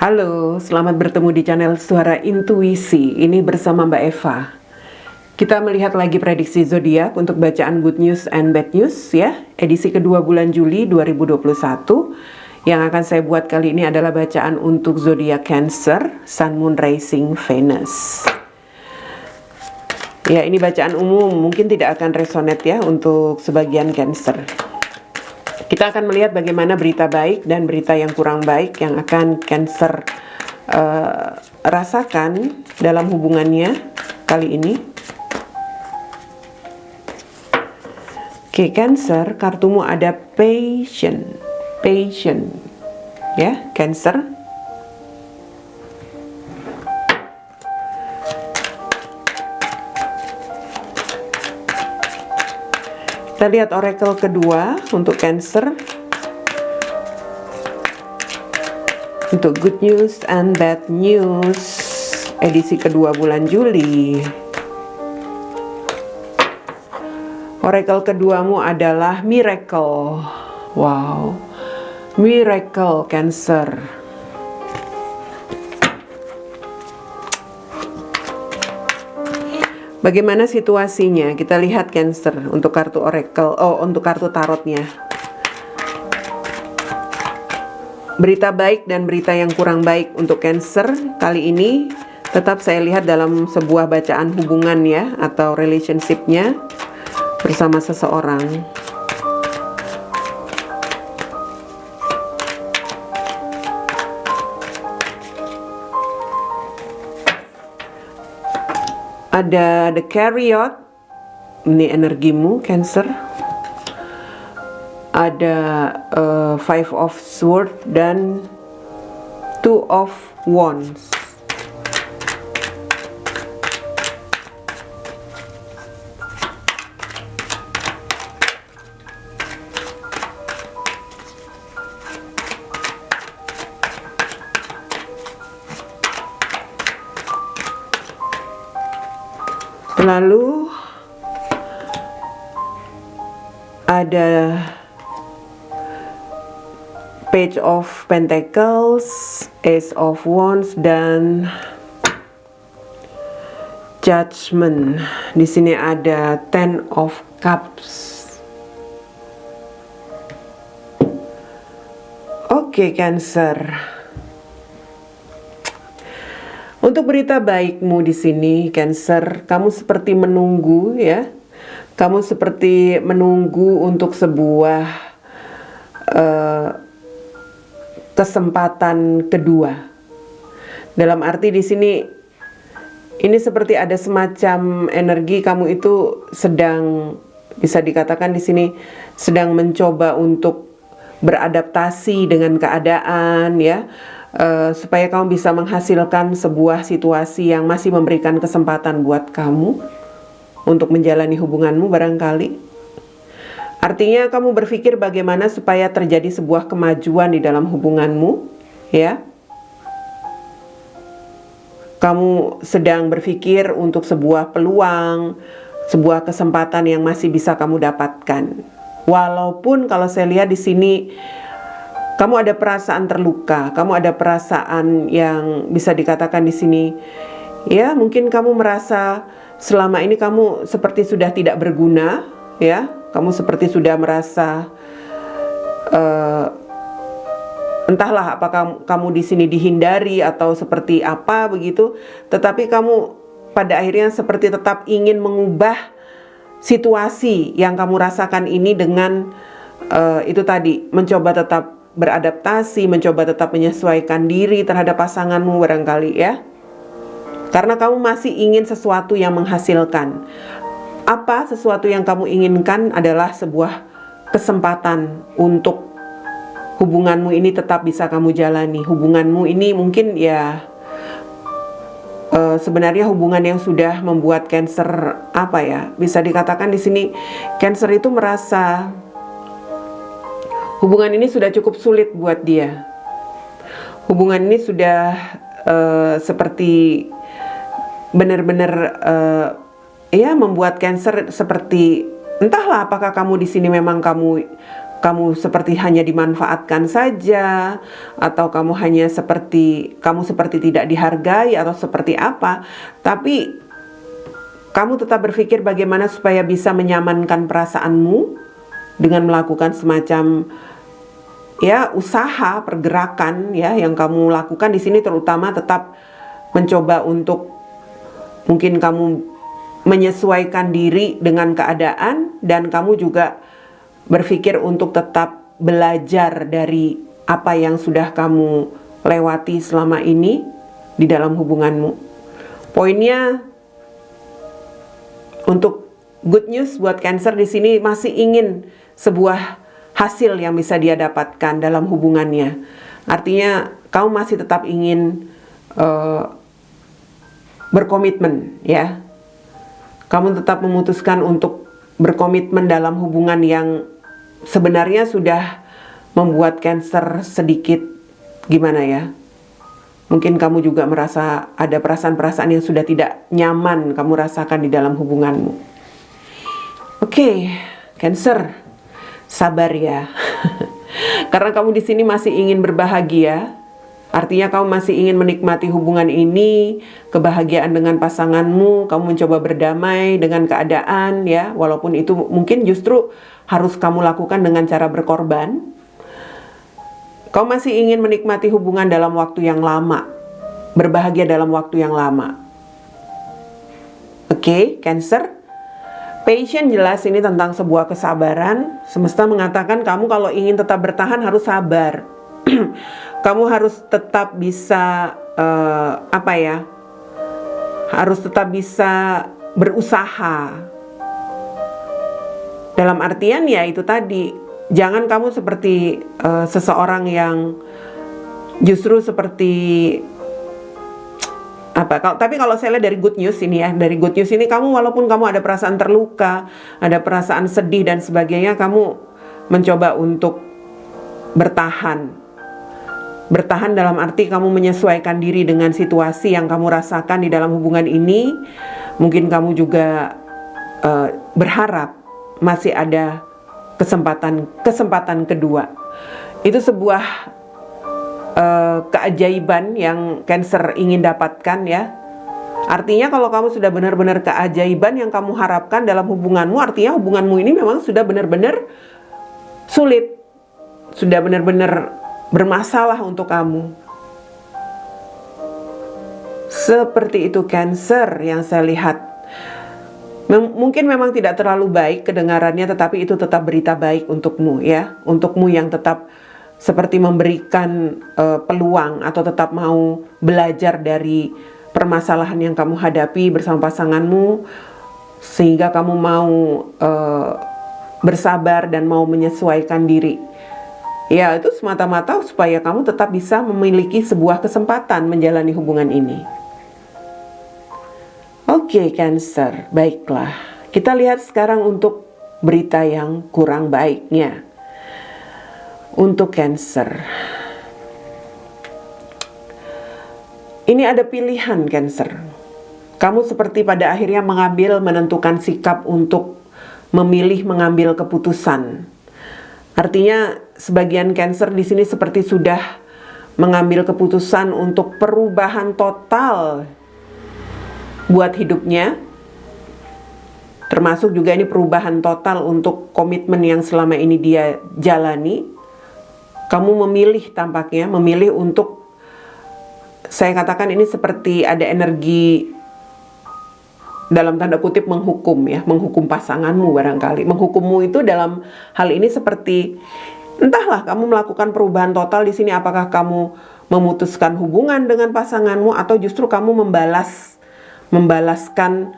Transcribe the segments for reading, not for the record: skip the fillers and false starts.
Halo, selamat bertemu di channel Suara Intuisi. Ini bersama Mbak Eva. Kita melihat lagi prediksi zodiak untuk bacaan Good News and Bad News ya, edisi kedua bulan Juli 2021. Yang akan saya buat kali ini adalah bacaan untuk zodiak Cancer, Sun, Moon, Rising, Venus. Ya, ini bacaan umum, mungkin tidak akan resonate ya untuk sebagian Cancer. Kita akan melihat bagaimana berita baik dan berita yang kurang baik yang akan Cancer rasakan dalam hubungannya kali ini. Oke, Cancer, kartumu ada patient ya, Cancer. Kita lihat oracle kedua untuk Cancer, untuk Good News and Bad News edisi kedua bulan Juli. Oracle keduamu adalah Miracle. Wow, Miracle Cancer. Bagaimana situasinya? Kita lihat Cancer untuk kartu oracle, untuk kartu tarotnya. Berita baik dan berita yang kurang baik untuk Cancer kali ini tetap saya lihat dalam sebuah bacaan hubungan ya, atau relationship-nya bersama seseorang. Ada The Chariot, ini energimu Cancer. Ada Five of Swords dan Two of Wands. Lalu ada Page of Pentacles, Ace of Wands dan Judgment. Di sini ada Ten of Cups. Oke, Cancer. Untuk berita baikmu di sini, Cancer, kamu seperti menunggu ya. Kamu seperti menunggu untuk sebuah kesempatan kedua. Dalam arti di sini ini seperti ada semacam energi kamu itu sedang, bisa dikatakan di sini sedang mencoba untuk beradaptasi dengan keadaan ya. Supaya kamu bisa menghasilkan sebuah situasi yang masih memberikan kesempatan buat kamu untuk menjalani hubunganmu barangkali. Artinya kamu berpikir bagaimana supaya terjadi sebuah kemajuan di dalam hubunganmu, ya. Kamu sedang berpikir untuk sebuah peluang, sebuah kesempatan yang masih bisa kamu dapatkan. Walaupun kalau saya lihat di sini kamu ada perasaan terluka, kamu ada perasaan yang bisa dikatakan di sini, ya mungkin kamu merasa selama ini kamu seperti sudah tidak berguna, ya, kamu seperti sudah merasa, entahlah apakah kamu di sini dihindari atau seperti apa begitu, tetapi kamu pada akhirnya seperti tetap ingin mengubah situasi yang kamu rasakan ini dengan itu tadi, mencoba tetap beradaptasi, mencoba tetap menyesuaikan diri terhadap pasanganmu barangkali ya. Karena kamu masih ingin sesuatu yang menghasilkan. Apa sesuatu yang kamu inginkan adalah sebuah kesempatan untuk hubunganmu ini tetap bisa kamu jalani. Hubunganmu ini mungkin ya sebenarnya hubungan yang sudah membuat Cancer apa ya? Bisa dikatakan di sini Cancer itu merasa hubungan ini sudah cukup sulit buat dia. Hubungan ini sudah seperti benar-benar ya membuat Cancer seperti, entahlah apakah kamu di sini memang kamu kamu seperti hanya dimanfaatkan saja, atau kamu seperti tidak dihargai atau seperti apa, tapi kamu tetap berpikir bagaimana supaya bisa menyamankan perasaanmu dengan melakukan semacam usaha pergerakan yang kamu lakukan di sini, terutama tetap mencoba untuk mungkin kamu menyesuaikan diri dengan keadaan, dan kamu juga berpikir untuk tetap belajar dari apa yang sudah kamu lewati selama ini di dalam hubunganmu. Poinnya, untuk good news buat Cancer di sini, masih ingin sebuah hasil yang bisa dia dapatkan dalam hubungannya. Artinya kamu masih tetap ingin berkomitmen, ya. Kamu tetap memutuskan untuk berkomitmen dalam hubungan yang sebenarnya sudah membuat Cancer sedikit gimana ya. Mungkin kamu juga merasa ada perasaan-perasaan yang sudah tidak nyaman kamu rasakan di dalam hubunganmu. Oke, Cancer, sabar ya. Karena kamu di sini masih ingin berbahagia. Artinya kamu masih ingin menikmati hubungan ini, kebahagiaan dengan pasanganmu, kamu mencoba berdamai dengan keadaan ya, walaupun itu mungkin justru harus kamu lakukan dengan cara berkorban. Kau masih ingin menikmati hubungan dalam waktu yang lama, berbahagia dalam waktu yang lama. Oke, Cancer. Patience jelas ini tentang sebuah kesabaran. Semesta mengatakan kamu kalau ingin tetap bertahan harus sabar. Kamu harus tetap bisa, harus tetap bisa berusaha. Dalam artian ya itu tadi, jangan kamu seperti seseorang yang justru seperti tapi kalau saya lihat dari good news ini ya, dari good news ini kamu walaupun kamu ada perasaan terluka, ada perasaan sedih dan sebagainya, kamu mencoba untuk bertahan. Bertahan dalam arti kamu menyesuaikan diri dengan situasi yang kamu rasakan di dalam hubungan ini. Mungkin kamu juga berharap masih ada kesempatan kedua. Itu sebuah keajaiban yang Cancer ingin dapatkan ya. Artinya kalau kamu sudah benar-benar keajaiban yang kamu harapkan dalam hubunganmu, artinya hubunganmu ini memang sudah benar-benar sulit, sudah benar-benar bermasalah untuk kamu. Seperti itu Cancer yang saya lihat. Mungkin memang tidak terlalu baik kedengarannya, tetapi itu tetap berita baik untukmu ya, untukmu yang tetap seperti memberikan peluang atau tetap mau belajar dari permasalahan yang kamu hadapi bersama pasanganmu, sehingga kamu mau bersabar dan mau menyesuaikan diri. Ya, itu semata-mata supaya kamu tetap bisa memiliki sebuah kesempatan menjalani hubungan ini. Oke, Cancer, baiklah. Kita lihat sekarang untuk berita yang kurang baiknya. Untuk Cancer, ini ada pilihan Cancer. Kamu seperti pada akhirnya menentukan sikap untuk mengambil keputusan. Artinya sebagian Cancer di sini seperti sudah mengambil keputusan untuk perubahan total buat hidupnya. Termasuk juga ini perubahan total untuk komitmen yang selama ini dia jalani. Kamu tampaknya memilih untuk, saya katakan ini seperti ada energi dalam tanda kutip menghukum ya, menghukum pasanganmu barangkali. Menghukummu itu dalam hal ini seperti, entahlah kamu melakukan perubahan total di sini, apakah kamu memutuskan hubungan dengan pasanganmu atau justru kamu membalaskan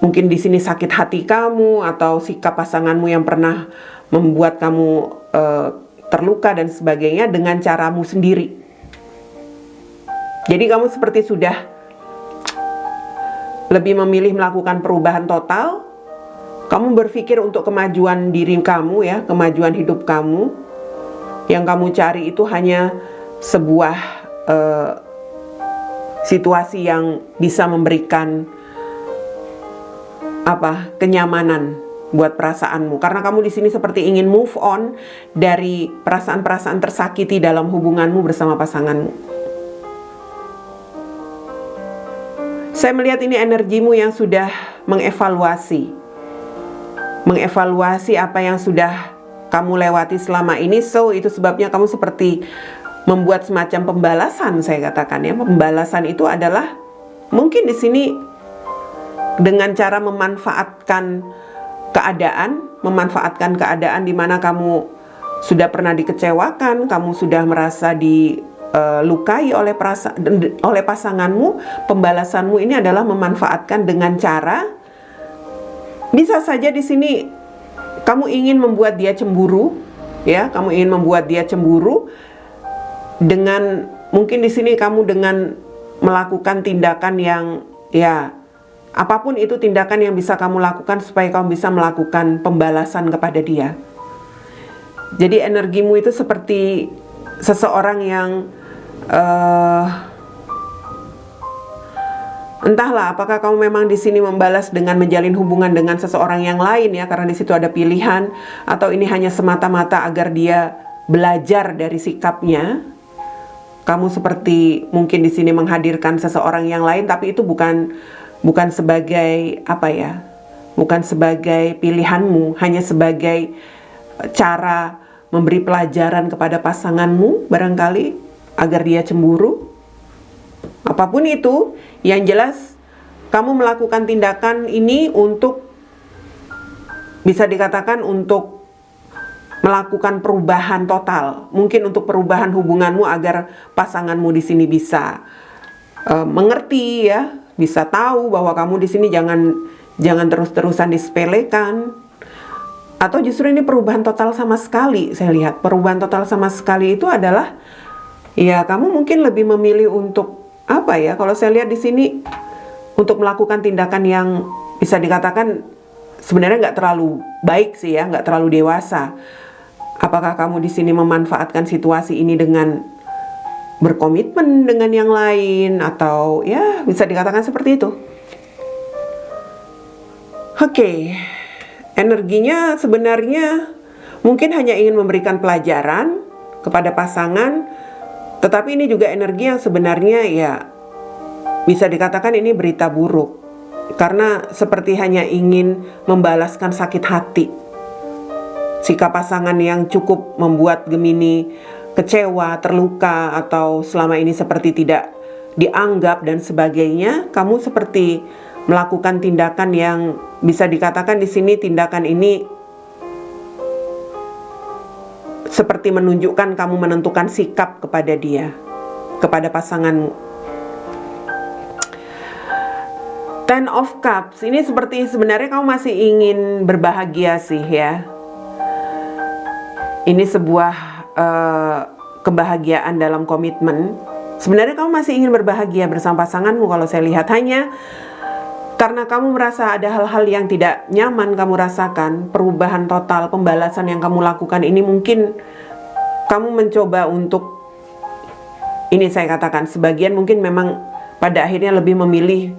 mungkin di sini sakit hati kamu atau sikap pasanganmu yang pernah membuat kamu terluka dan sebagainya dengan caramu sendiri. Jadi kamu seperti sudah lebih memilih melakukan perubahan total. Kamu berpikir untuk kemajuan diri kamu ya, kemajuan hidup kamu. Yang kamu cari itu hanya sebuah situasi yang bisa memberikan kenyamanan buat perasaanmu, karena kamu di sini seperti ingin move on dari perasaan-perasaan tersakiti dalam hubunganmu bersama pasanganmu. Saya melihat ini energimu yang sudah mengevaluasi apa yang sudah kamu lewati selama ini. So itu sebabnya kamu seperti membuat semacam pembalasan, saya katakan ya. Pembalasan itu adalah mungkin di sini dengan cara memanfaatkan keadaan di mana kamu sudah pernah dikecewakan, kamu sudah merasa dilukai oleh pasanganmu. Pembalasanmu ini adalah memanfaatkan dengan cara, bisa saja di sini kamu ingin membuat dia cemburu, ya, kamu ingin membuat dia cemburu dengan mungkin di sini kamu dengan melakukan tindakan yang ya, apapun itu tindakan yang bisa kamu lakukan supaya kamu bisa melakukan pembalasan kepada dia. Jadi energimu itu seperti seseorang yang entahlah apakah kamu memang di sini membalas dengan menjalin hubungan dengan seseorang yang lain ya, karena di situ ada pilihan, atau ini hanya semata-mata agar dia belajar dari sikapnya. Kamu seperti mungkin di sini menghadirkan seseorang yang lain, tapi itu bukan sebagai apa ya, bukan sebagai pilihanmu, hanya sebagai cara memberi pelajaran kepada pasanganmu barangkali agar dia cemburu. Apapun itu, yang jelas kamu melakukan tindakan ini untuk, bisa dikatakan untuk melakukan perubahan total, mungkin untuk perubahan hubunganmu agar pasanganmu di sini bisa mengerti ya, bisa tahu bahwa kamu di sini jangan terus-terusan disepelekan. Atau justru ini perubahan total sama sekali. Saya lihat perubahan total sama sekali itu adalah ya, kamu mungkin lebih memilih untuk apa ya, kalau saya lihat di sini untuk melakukan tindakan yang bisa dikatakan sebenarnya nggak terlalu baik sih ya, nggak terlalu dewasa. Apakah kamu di sini memanfaatkan situasi ini dengan berkomitmen dengan yang lain, atau ya bisa dikatakan seperti itu. Oke, energinya sebenarnya mungkin hanya ingin memberikan pelajaran kepada pasangan, tetapi ini juga energi yang sebenarnya ya bisa dikatakan ini berita buruk, karena seperti hanya ingin membalaskan sakit hati. Sikap pasangan yang cukup membuat Gemini kecewa, terluka, atau selama ini seperti tidak dianggap dan sebagainya, kamu seperti melakukan tindakan yang bisa dikatakan di sini tindakan ini seperti menunjukkan kamu menentukan sikap kepada dia, kepada pasanganmu. Ten of Cups ini seperti sebenarnya kamu masih ingin berbahagia sih ya. Ini sebuah kebahagiaan dalam komitmen. Sebenarnya kamu masih ingin berbahagia bersama pasanganmu kalau saya lihat, hanya karena kamu merasa ada hal-hal yang tidak nyaman kamu rasakan, perubahan total, pembalasan yang kamu lakukan ini mungkin kamu mencoba untuk, ini saya katakan sebagian mungkin memang pada akhirnya lebih memilih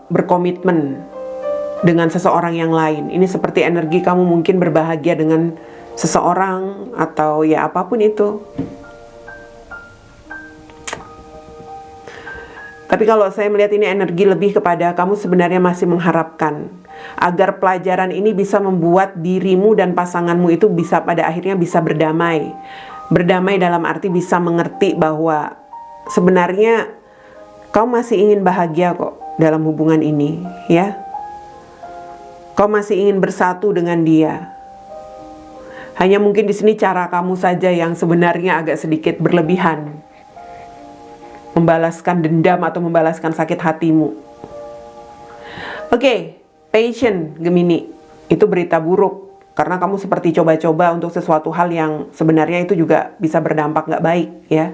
berkomitmen dengan seseorang yang lain. Ini seperti energi kamu mungkin berbahagia dengan seseorang atau ya apapun itu. Tapi kalau saya melihat ini energi lebih kepada kamu sebenarnya masih mengharapkan agar pelajaran ini bisa membuat dirimu dan pasanganmu itu bisa pada akhirnya bisa berdamai. Berdamai dalam arti bisa mengerti bahwa sebenarnya kau masih ingin bahagia kok dalam hubungan ini, ya. Kau masih ingin bersatu dengan dia. Hanya mungkin di sini cara kamu saja yang sebenarnya agak sedikit berlebihan. Membalaskan dendam atau membalaskan sakit hatimu. Oke, patient Gemini. Itu berita buruk. Karena kamu seperti coba-coba untuk sesuatu hal yang sebenarnya itu juga bisa berdampak nggak baik, ya.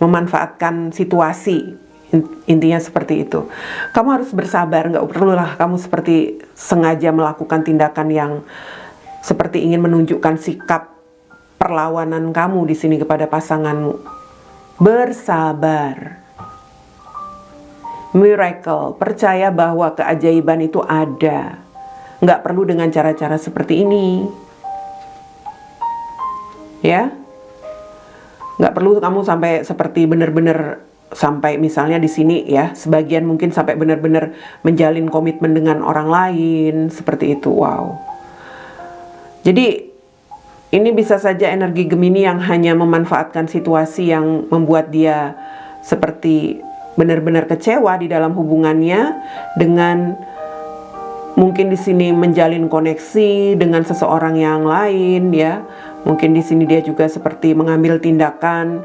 Memanfaatkan situasi. Intinya seperti itu. Kamu harus bersabar, nggak perlulah kamu seperti sengaja melakukan tindakan yang seperti ingin menunjukkan sikap perlawanan kamu di sini kepada pasanganmu. Bersabar. Miracle, percaya bahwa keajaiban itu ada. Nggak perlu dengan cara-cara seperti ini. Ya, nggak perlu kamu sampai seperti benar-benar sampai misalnya di sini ya, sebagian mungkin sampai benar-benar menjalin komitmen dengan orang lain seperti itu. Wow. Jadi ini bisa saja energi Gemini yang hanya memanfaatkan situasi yang membuat dia seperti benar-benar kecewa di dalam hubungannya dengan mungkin di sini menjalin koneksi dengan seseorang yang lain ya. Mungkin di sini dia juga seperti mengambil tindakan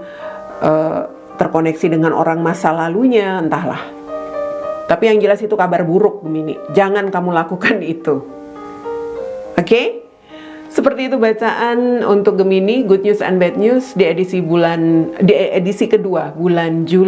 terkoneksi dengan orang masa lalunya, entahlah. Tapi yang jelas itu kabar buruk Gemini. Jangan kamu lakukan itu. Oke? Seperti itu bacaan untuk Gemini, good news and bad news di edisi kedua bulan Juli.